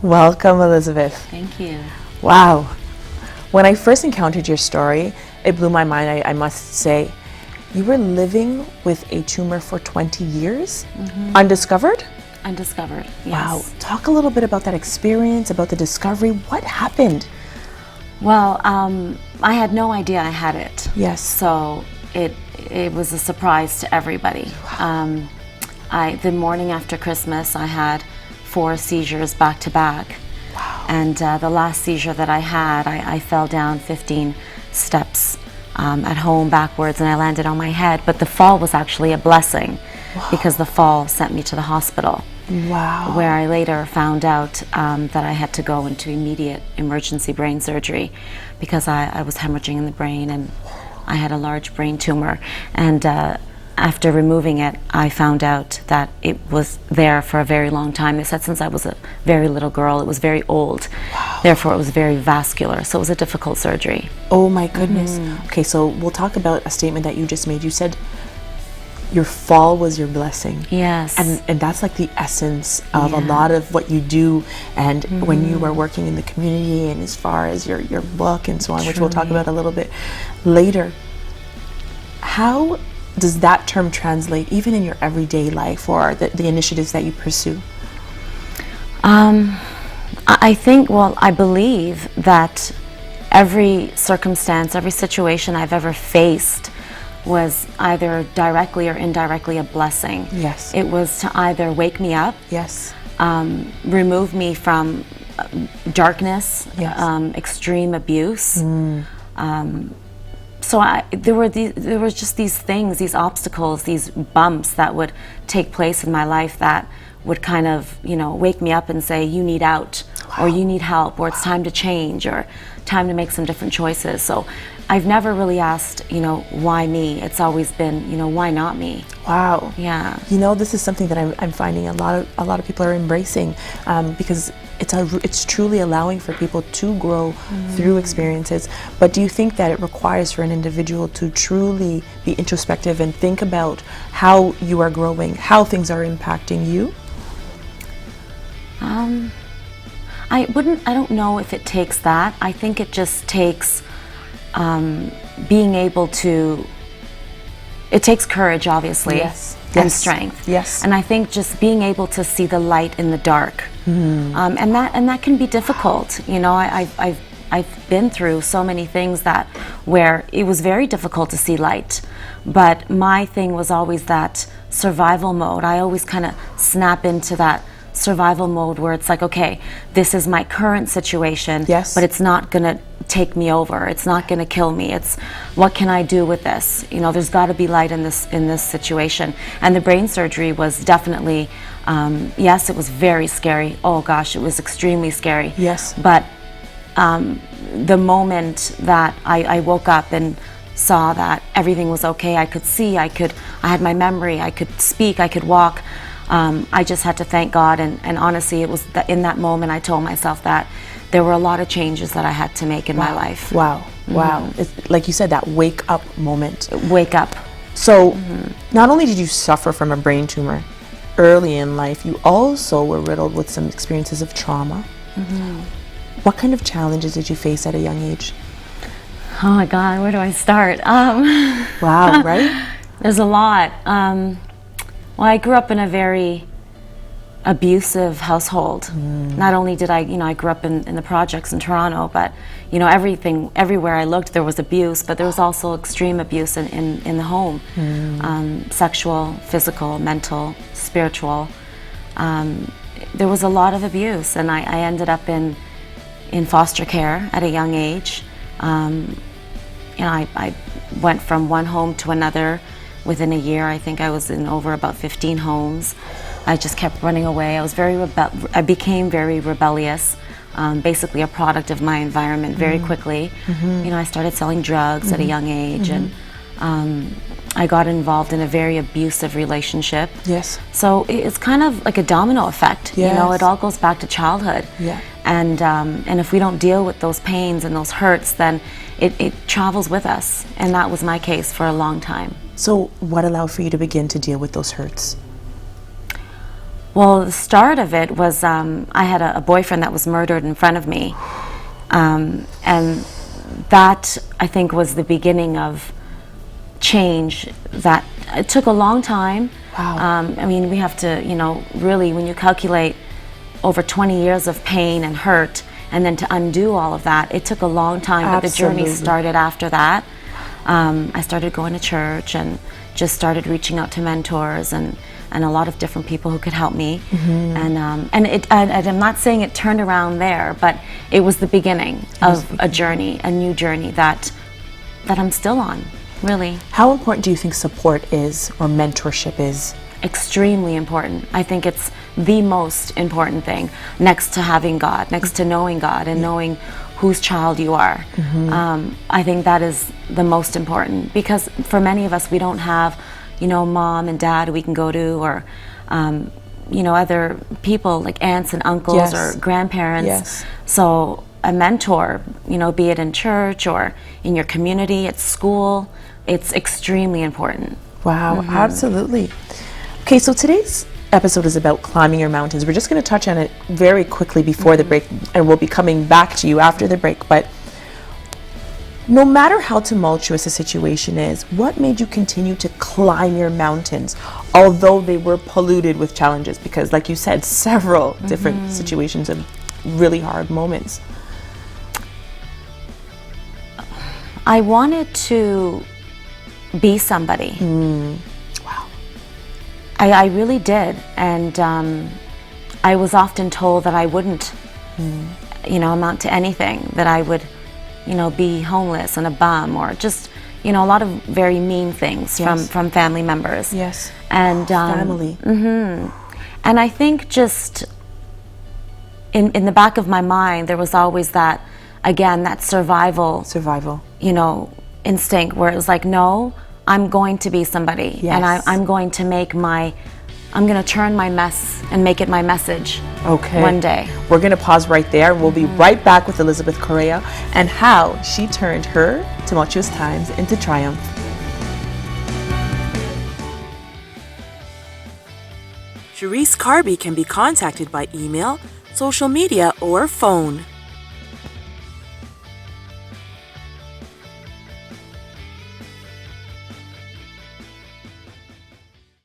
Welcome, Elizabeth. Thank you. Wow. When I first encountered your story, it blew my mind, I must say. You were living with a tumor for 20 years, undiscovered? Undiscovered, yes. Wow. Talk a little bit about that experience, about the discovery. What happened? Well, I had no idea I had it. Yes. So it was a surprise to everybody. The morning after Christmas, I had 4 seizures back to back. Wow. And the last seizure that I had, I fell down 15 steps at home backwards, and I landed on my head. But the fall was actually a blessing because the fall sent me to the hospital. Wow. Where I later found out that I had to go into immediate emergency brain surgery because I was hemorrhaging in the brain and I had a large brain tumor. And after removing it, I found out that it was there for a very long time. They said since I was a very little girl, it was very old. Wow. Therefore, it was very vascular. So it was a difficult surgery. Oh my goodness. Okay, so we'll talk about a statement that you just made. You said your fall was your blessing. Yes. And that's like the essence of a lot of what you do, and when you were working in the community, and as far as your book and so on, which we'll talk about a little bit later. How does that term translate even in your everyday life or the initiatives that you pursue? I think, well, I believe that every circumstance, every situation I've ever faced was either directly or indirectly a blessing. Yes. It was to either wake me up, Yes. remove me from darkness, Yes. extreme abuse. So there was just these things, these obstacles, these bumps that would take place in my life that would kind of, wake me up and say, you need out, or you need help, or it's time to change, or time to make some different choices. So I've never really asked, why me? It's always been, why not me? Wow. Yeah. This is something that I'm finding a lot of people are embracing, because it's truly allowing for people to grow through experiences. But do you think that it requires for an individual to truly be introspective and think about how you are growing, how things are impacting you? I don't know if it takes that. I think it just takes being able to, it takes courage, obviously, and strength. Yes. And I think just being able to see the light in the dark, and that can be difficult. I've been through so many things where it was very difficult to see light, but my thing was always that survival mode. I always kind of snap into that survival mode where it's like, okay, this is my current situation, but it's not gonna take me over. It's not gonna kill me. It's what can I do with this? There's got to be light in this situation. And the brain surgery was definitely, yes, it was very scary. Oh gosh, it was extremely scary. Yes. But the moment that I woke up and saw that everything was okay, I could see, I had my memory, I could speak, I could walk. I just had to thank God, and honestly, it was in that moment I told myself that there were a lot of changes that I had to make in my life. Wow. It's, like you said, that wake up moment. Wake up. So not only did you suffer from a brain tumor early in life, you also were riddled with some experiences of trauma. What kind of challenges did you face at a young age? Oh my God, where do I start? Wow, right? There's a lot. Well, I grew up in a very abusive household. Not only did I grew up in the projects in Toronto, but everywhere I looked there was abuse, but there was also extreme abuse in the home. Sexual, physical, mental, spiritual. There was a lot of abuse, and I ended up in foster care at a young age. I went from one home to another. Within a year, I think I was in over about 15 homes. I just kept running away. I became very rebellious, basically a product of my environment very quickly. I started selling drugs at a young age, and I got involved in a very abusive relationship. Yes. So it's kind of like a domino effect. Yes. It all goes back to childhood. Yeah. And if we don't deal with those pains and those hurts, then it travels with us. And that was my case for a long time. So what allowed for you to begin to deal with those hurts? Well, the start of it was I had a boyfriend that was murdered in front of me. And that, I think, was the beginning of change. That it took a long time. Wow. I mean, we have to, really, when you calculate over 20 years of pain and hurt, and then to undo all of that, it took a long time. But the journey started after that. I started going to church and just started reaching out to mentors and a lot of different people who could help me. And I'm not saying it turned around there, but it was the beginning of a journey, a new journey that I'm still on, really. How important do you think support is, or mentorship is? Extremely important. I think it's the most important thing, next to having God, next to knowing God and knowing whose child you are. I think that is the most important, because for many of us, we don't have mom and dad we can go to, or other people like aunts and uncles or grandparents. So a mentor, be it in church or in your community, at school, it's extremely important. Wow, absolutely. Okay, so today's episode is about climbing your mountains. We're just going to touch on it very quickly before the break, and we'll be coming back to you after the break. But no matter how tumultuous a situation is, what made you continue to climb your mountains, although they were polluted with challenges? Because, like you said, several different situations of really hard moments. I wanted to be somebody. Wow. I really did. And I was often told that I wouldn't, amount to anything, that I would be homeless and a bum, or just, a lot of very mean things from family members. Yes. And family. And I think just in the back of my mind, there was always that, again, that survival, instinct, where it was like, no, I'm going to be somebody, and I'm going to I'm going to turn my mess and make it my message. Okay. One day. We're going to pause right there. We'll be right back with Elizabeth Correia and how she turned her tumultuous times into triumph. Sherrese Carby can be contacted by email, social media, or phone.